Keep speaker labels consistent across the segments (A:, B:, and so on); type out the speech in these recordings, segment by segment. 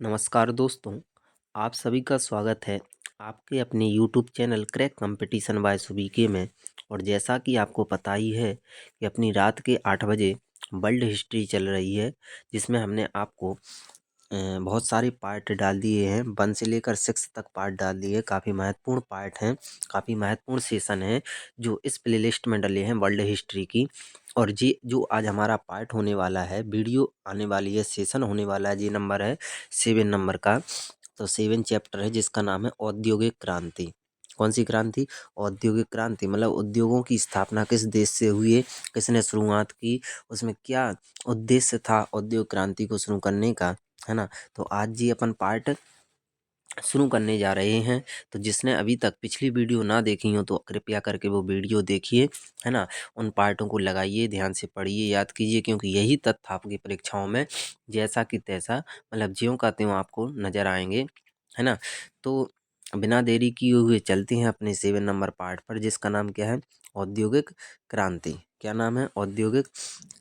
A: नमस्कार दोस्तों, आप सभी का स्वागत है आपके अपने YouTube channel crack competition by सुबीके में। और जैसा कि आपको पता ही है कि अपनी रात के 8 बजे वर्ल्ड हिस्ट्री चल रही है, जिसमें हमने आपको बहुत सारे पार्ट डाल दिए हैं। 1 से लेकर 6 तक पार्ट डाल दिए। काफ़ी महत्वपूर्ण पार्ट हैं, काफ़ी महत्वपूर्ण सेशन हैं जो इस प्लेलिस्ट में डले हैं वर्ल्ड हिस्ट्री की। और ये जो आज हमारा पार्ट होने वाला है, वीडियो आने वाली है, सेशन होने वाला है, ये नंबर है 7 नंबर का। तो 7 चैप्टर है जिसका नाम है औद्योगिक क्रांति। कौन सी क्रांति? औद्योगिक क्रांति। मतलब उद्योगों की स्थापना किस देश से हुई है, किसने शुरुआत की, उसमें क्या उद्देश्य था औद्योगिक क्रांति को शुरू करने का, है ना। तो आज जी अपन पार्ट शुरू करने जा रहे हैं। तो जिसने अभी तक पिछली वीडियो ना देखी हो तो कृपया करके वो वीडियो देखिए, है ना। उन पार्टों को लगाइए, ध्यान से पढ़िए, याद कीजिए, क्योंकि यही तथ्य आपकी परीक्षाओं में जैसा कि तैसा, मतलब ज्यों का त्यों आपको नज़र आएंगे, है ना। तो बिना देरी किए हुए चलते हैं अपने 7 नंबर पार्ट पर, जिसका नाम क्या है? औद्योगिक क्रांति। क्या नाम है? औद्योगिक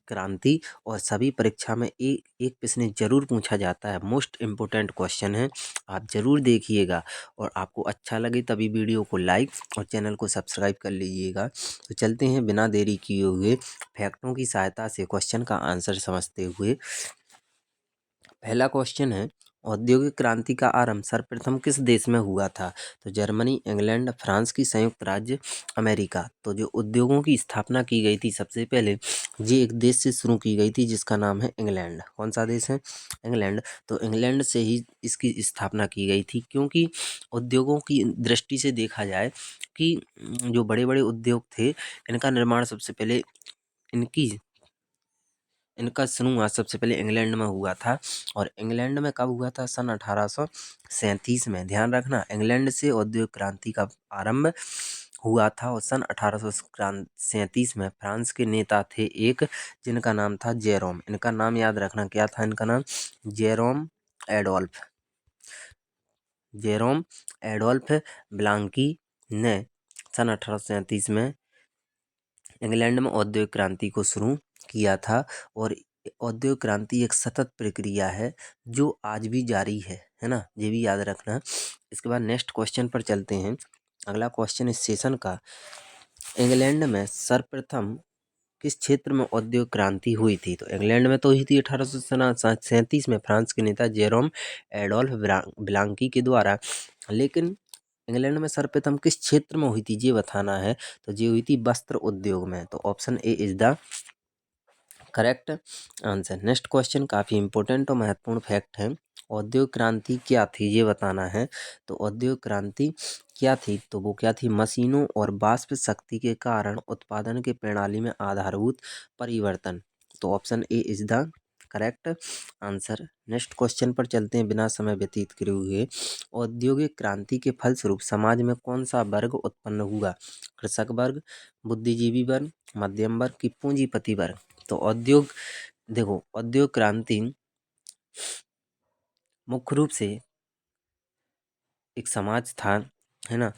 A: क्रांति। और सभी परीक्षा में एक एक प्रश्न जरूर पूछा जाता है, मोस्ट इम्पोर्टेंट क्वेश्चन है, आप ज़रूर देखिएगा। और आपको अच्छा लगे तभी वीडियो को लाइक और चैनल को सब्सक्राइब कर लीजिएगा। तो चलते हैं बिना देरी किए हुए फैक्टों की सहायता से क्वेश्चन का आंसर समझते हुए। पहला क्वेश्चन है, औद्योगिक क्रांति का आरंभ सर्वप्रथम किस देश में हुआ था? तो जर्मनी, इंग्लैंड, फ्रांस की संयुक्त राज्य अमेरिका। तो जो उद्योगों की स्थापना की गई थी सबसे पहले, ये एक देश से शुरू की गई थी जिसका नाम है इंग्लैंड। कौन सा देश है? इंग्लैंड। तो इंग्लैंड से ही इसकी स्थापना की गई थी, क्योंकि उद्योगों की दृष्टि से देखा जाए कि जो बड़े बड़े उद्योग थे, इनका निर्माण सबसे पहले इनकी इनका शुरुआत सबसे पहले इंग्लैंड में हुआ था। और इंग्लैंड में कब हुआ था? सन 1837 में। ध्यान रखना, इंग्लैंड से औद्योगिक क्रांति का आरंभ हुआ था। और सन 1837 में फ्रांस के नेता थे एक, जिनका नाम था जेरोम। इनका नाम याद रखना, क्या था इनका नाम? Jerome Adolf. जेरोम एडोल्फ ब्लांकी ने सन 1837 में इंग्लैंड में औद्योगिक क्रांति को शुरू किया था। और औद्योगिक क्रांति एक सतत प्रक्रिया है जो आज भी जारी है ना, ये भी याद रखना। इसके बाद नेक्स्ट क्वेश्चन पर चलते हैं। अगला क्वेश्चन इस सेशन का, इंग्लैंड में सर्वप्रथम किस क्षेत्र में औद्योगिक क्रांति हुई थी? तो इंग्लैंड में तो हुई थी 1837 में, फ्रांस के नेता जेरोम एडोल्फ ब्लांकी के द्वारा। लेकिन इंग्लैंड में सर्वप्रथम किस क्षेत्र में हुई थी ये बताना है। तो ये हुई थी वस्त्र उद्योग में। तो option A is the correct answer. Next question काफ़ी इंपॉर्टेंट और महत्वपूर्ण फैक्ट है। औद्योगिक क्रांति क्या थी ये बताना है। तो औद्योगिक क्रांति क्या थी? तो वो क्या थी? मशीनों और वाष्प शक्ति के कारण उत्पादन के प्रणाली में आधारभूत परिवर्तन। तो option A is the correct answer. Next question पर चलते हैं बिना समय व्यतीत करे हुए। औद्योगिक क्रांति के फलस्वरूप समाज में कौन सा वर्ग उत्पन्न हुआ? कृषक वर्ग, बुद्धिजीवी वर्ग, मध्यम वर्ग की पूंजीपति वर्ग। तो देखो, औद्योगिक क्रांति मुख्य रूप से एक समाज था, है ना।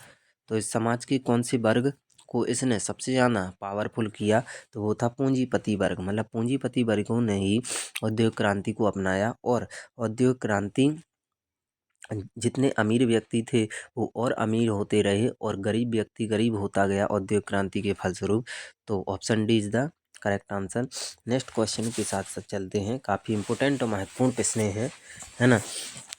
A: तो इस समाज के कौन से वर्ग को इसने सबसे ज़्यादा पावरफुल किया? तो वो था पूंजीपति वर्ग। मतलब पूंजीपति वर्गों ने ही औद्योगिक क्रांति को अपनाया। और औद्योगिक क्रांति, जितने अमीर व्यक्ति थे वो और अमीर होते रहे और गरीब व्यक्ति गरीब होता गया औद्योगिक क्रांति के फलस्वरूप। तो option D is the correct answer. Next question के साथ साथ चलते हैं, काफ़ी इंपॉर्टेंट और महत्वपूर्ण प्रश्न है ना।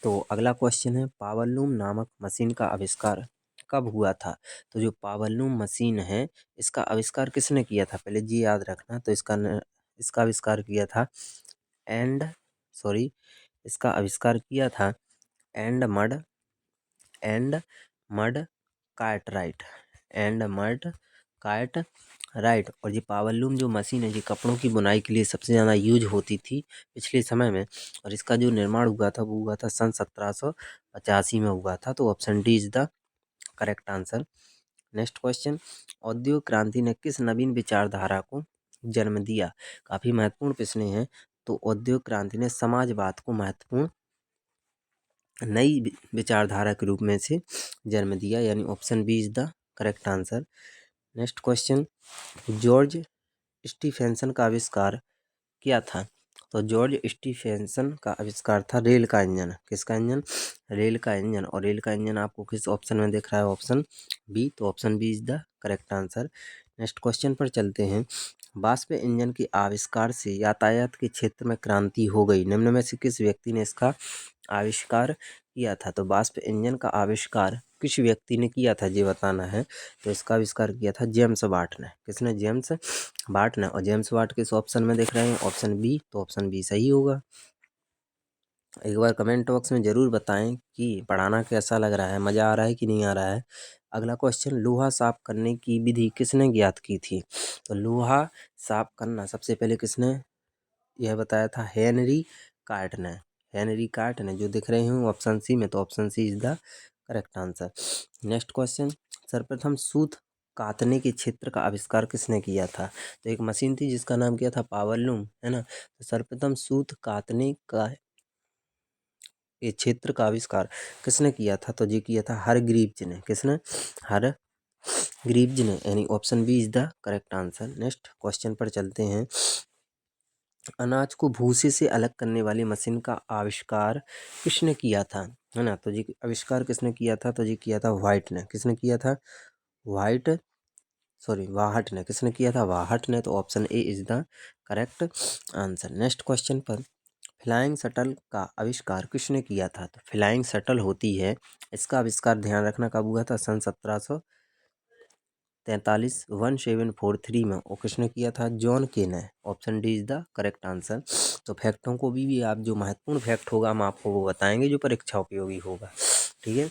A: तो अगला क्वेश्चन है, पावरलूम नामक मशीन का आविष्कार कब हुआ था? तो जो पावरलूम मशीन है, इसका आविष्कार किसने किया था? पहले जी याद रखना। तो इसका आविष्कार किया था एंड सॉरी इसका आविष्कार किया था and mud and mud cart right. And mud cart right. और ये पावरलूम जो मशीन है, ये कपड़ों की बुनाई के लिए सबसे ज़्यादा यूज होती थी पिछले समय में। और इसका जो निर्माण हुआ था वो हुआ था सन 1785 में हुआ था। तो option D is the correct answer. Next question, औद्योगिक क्रांति ने किस नवीन विचारधारा को जन्म दिया? काफ़ी महत्वपूर्ण प्रश्न है। तो औद्योगिक क्रांति ने समाजवाद को महत्वपूर्ण नई विचारधारा के रूप में से जन्म दिया, यानी option B is the correct answer. Next question, George Stephenson का आविष्कार क्या था? तो जॉर्ज स्टीफेंसन का आविष्कार था रेल का इंजन। किसका इंजन? रेल का इंजन। और रेल का इंजन आपको किस ऑप्शन में दिख रहा है? Option B. तो option B is the correct answer. Next question पर चलते हैं। वाष्प इंजन के आविष्कार से यातायात के क्षेत्र में क्रांति हो गई। निम्न में से किस व्यक्ति ने इसका आविष्कार किया था? तो वाष्प इंजन का आविष्कार किस व्यक्ति ने किया था ये बताना है। तो इसका आविष्कार किया था जेम्स वाट ने। किसने? जेम्स वाट ने। और जेम्स वाट किस ऑप्शन में देख रहे हैं? Option B. तो ऑप्शन बी सही होगा। एक बार कमेंट बॉक्स में ज़रूर बताएं कि पढ़ाना कैसा लग रहा है, मज़ा आ रहा है कि नहीं आ रहा है। अगला क्वेश्चन, लोहा साफ करने की विधि किसने ज्ञात की थी? तो लोहा साफ करना सबसे पहले किसने यह बताया था? हेनरी कार्ट ने। हेनरी कार्ट ने, जो दिख रहे हैं ऑप्शन सी में। तो option C is the correct answer. Next question, सर्वप्रथम सूत कातने के क्षेत्र का आविष्कार किसने किया था? तो एक मशीन थी जिसका नाम क्या था? पावर लूम, है ना। तो सर्वप्रथम सूत कातने का ये क्षेत्र का आविष्कार किसने किया था? तो ये किया था हरग्रीव्ज ने। किसने? हरग्रीव्ज ने, यानी option B is the correct answer. Next question पर चलते हैं। अनाज को भूसे से अलग करने वाली मशीन का आविष्कार किसने किया था? है ना। तो जी आविष्कार किसने किया था? तो जी किया था व्हाइट ने। किसने किया था? व्हाइट, सॉरी वाहट ने। किसने किया था? वाहट ने। तो option A is the correct answer. Next question पर, फ्लाइंग शटल का आविष्कार किसने किया था? तो फ्लाइंग शटल होती है, इसका आविष्कार ध्यान रखना कब हुआ था? सन 1743 1743 में। और किसने किया था? जॉन के ने। Option D is the correct answer. तो फैक्टों को भी आप जो महत्वपूर्ण फैक्ट होगा हम आपको वो बताएंगे जो परीक्षा उपयोगी होगा। ठीक है।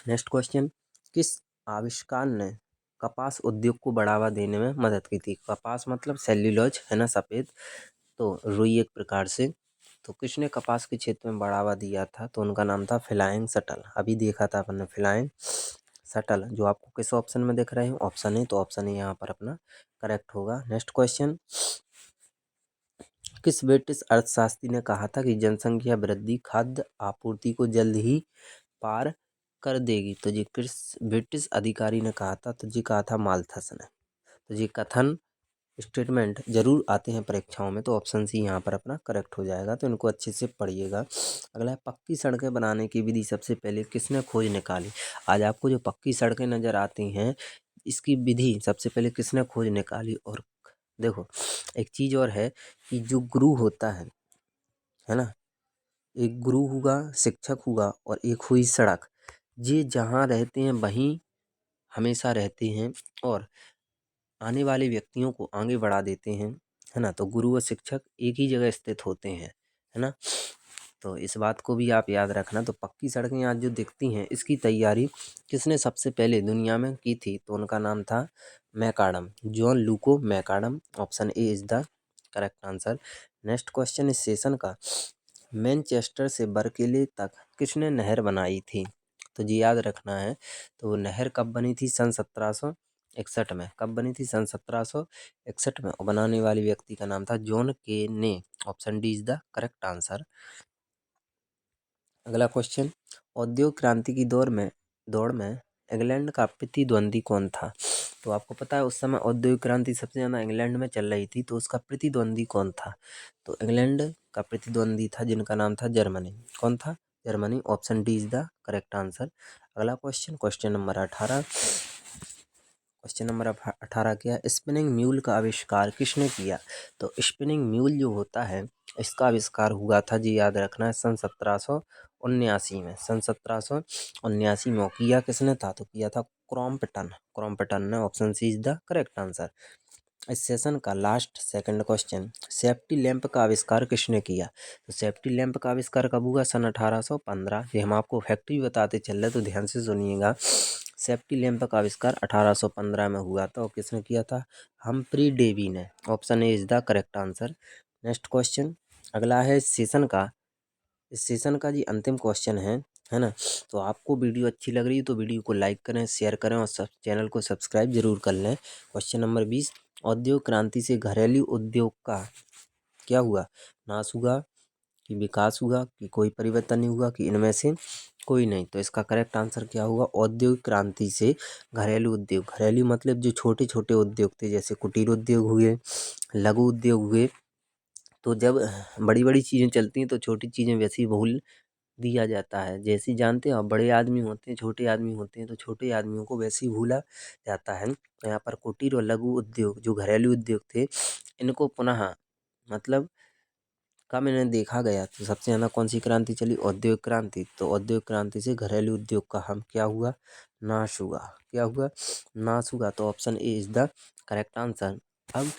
A: नेक्स्ट क्वेश्चन, किस आविष्कार ने कपास उद्योग को बढ़ावा देने में मदद की थी? कपास मतलब सेल्यूलोज, है ना, सफ़ेद। तो रुई एक प्रकार से। तो किसने कपास के क्षेत्र में बढ़ावा दिया था? तो उनका नाम था फ्लाइंग शटल। अभी देखा था अपन ने फ्लाइंग शटल, जो आपको किस ऑप्शन में दिख रहे हैं? Option A. तो ऑप्शन ए यहाँ पर अपना करेक्ट होगा। नेक्स्ट क्वेश्चन, किस ब्रिटिश अर्थशास्त्री ने कहा था कि जनसंख्या वृद्धि खाद्य आपूर्ति को जल्द ही पार कर देगी? तो जी किस ब्रिटिश अधिकारी ने कहा था? तो जी कहा था माल्थस ने। तो जी कथन स्टेटमेंट जरूर आते हैं परीक्षाओं में। तो ऑप्शन सी यहाँ पर अपना करेक्ट हो जाएगा। तो इनको अच्छे से पढ़िएगा। अगला है, पक्की सड़कें बनाने की विधि सबसे पहले किसने खोज निकाली? आज आपको जो पक्की सड़कें नज़र आती हैं, इसकी विधि सबसे पहले किसने खोज निकाली? और देखो एक चीज़ और है कि जो गुरु होता है ना, एक गुरु होगा, शिक्षक होगा, और एक हुई सड़क। ये जहाँ रहते हैं वहीं हमेशा रहते हैं और आने वाले व्यक्तियों को आगे बढ़ा देते हैं, है ना। तो गुरु और शिक्षक एक ही जगह स्थित होते हैं, है ना। तो इस बात को भी आप याद रखना। तो पक्की सड़कें आज जो दिखती हैं, इसकी तैयारी किसने सबसे पहले दुनिया में की थी? तो उनका नाम था मैकाडम, जॉन लूको McAdam. Option A is the correct answer. Next question, इस सेशन का, मैनचेस्टर से बर्कले तक किसने नहर बनाई थी? तो जी याद रखना है। तो वो नहर कब बनी थी? सन 1761 में। कब बनी थी? सन 1761 में। और बनाने वाले व्यक्ति का नाम था जॉन के ने। Option D is the correct answer. अगला क्वेश्चन, औद्योगिक क्रांति की दौड़ में इंग्लैंड का प्रतिद्वंदी कौन था? तो आपको पता है उस समय औद्योगिक क्रांति सबसे ज़्यादा इंग्लैंड में चल रही थी। तो उसका प्रतिद्वंदी कौन था? तो इंग्लैंड का प्रतिद्वंदी था जिनका नाम था जर्मनी। कौन था? Germany. Option D is the correct answer. अगला question, question number 18। Question number 18 क्या है? स्पिनिंग म्यूल का आविष्कार किसने किया? तो स्पिनिंग म्यूल जो होता है, इसका आविष्कार हुआ था, जी याद रखना है, सन 1779 में। सन 1779 में। किया किसने था? तो किया था क्रॉम्पटन। क्रॉम्पटन ने। Option C is the correct answer. इस सेशन का last second question, safety lamp का आविष्कार किसने किया? तो सेफ्टी लैंप का आविष्कार कब हुआ? सन 1815। ये हम आपको फैक्ट भी बताते चल रहे, तो ध्यान से सुनिएगा। सेफ्टी लैंप का आविष्कार 1815 में हुआ था। और किसने किया था? हम्फ्री डेवी ने। Option A is the correct answer. Next question अगला है इस सेशन का जी अंतिम क्वेश्चन है ना। तो आपको वीडियो अच्छी लग रही है तो वीडियो को लाइक करें, शेयर करें और चैनल को सब्सक्राइब जरूर कर लें। क्वेश्चन नंबर 20, औद्योगिक क्रांति से घरेलू उद्योग का क्या हुआ? नाश हुआ कि विकास हुआ कि कोई परिवर्तन नहीं हुआ कि इनमें से कोई नहीं? तो इसका करेक्ट आंसर क्या होगा? औद्योगिक क्रांति से घरेलू उद्योग, घरेलू मतलब जो छोटे छोटे उद्योग थे, जैसे कुटीर उद्योग हुए, लघु उद्योग हुए, तो जब बड़ी बड़ी चीज़ें चलती हैं तो छोटी चीज़ें वैसे ही भूल दिया जाता है। जैसे जानते हो आप, बड़े आदमी होते हैं, छोटे आदमी होते हैं, तो छोटे आदमियों को वैसे ही भूला जाता है। यहाँ पर कुटीर और लघु उद्योग जो घरेलू उद्योग थे, इनको पुनः मतलब का मैंने देखा गया तो सबसे ज़्यादा कौन सी क्रांति चली? औद्योगिक क्रांति। तो औद्योगिक क्रांति से घरेलू उद्योग का हम क्या हुआ? नाश हुआ। क्या हुआ? नाश हुआ। तो option A is the correct answer. अब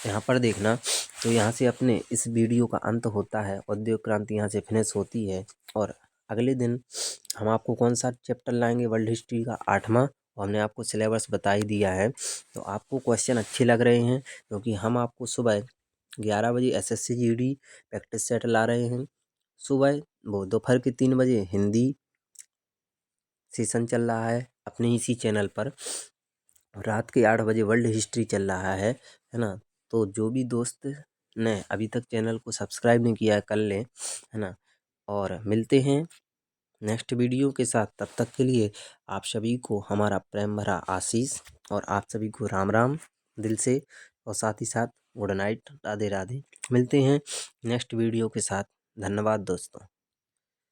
A: यहाँ पर देखना, तो यहाँ से अपने इस वीडियो का अंत होता है, औद्योगिक क्रांति यहाँ से फिनिश होती है। और अगले दिन हम आपको कौन सा चैप्टर लाएंगे? वर्ल्ड हिस्ट्री का 8वां। और हमने आपको सिलेबस बता ही दिया है। तो आपको क्वेश्चन अच्छे लग रहे हैं, क्योंकि हम आपको सुबह 11 बजे SSC GD प्रैक्टिस सेट ला रहे हैं। सुबह दोपहर के 3 बजे हिंदी सेशन चल रहा है अपने इसी चैनल पर। रात के 8 बजे वर्ल्ड हिस्ट्री चल रहा है ना। तो जो भी दोस्त ने अभी तक चैनल को सब्सक्राइब नहीं किया है, कर लें, है ना। और मिलते हैं नेक्स्ट वीडियो के साथ। तब तक के लिए आप सभी को हमारा प्रेम भरा आशीष, और आप सभी को राम राम दिल से, और साथ ही साथ गुड नाइट, राधे राधे। मिलते हैं नेक्स्ट वीडियो के साथ। धन्यवाद दोस्तों।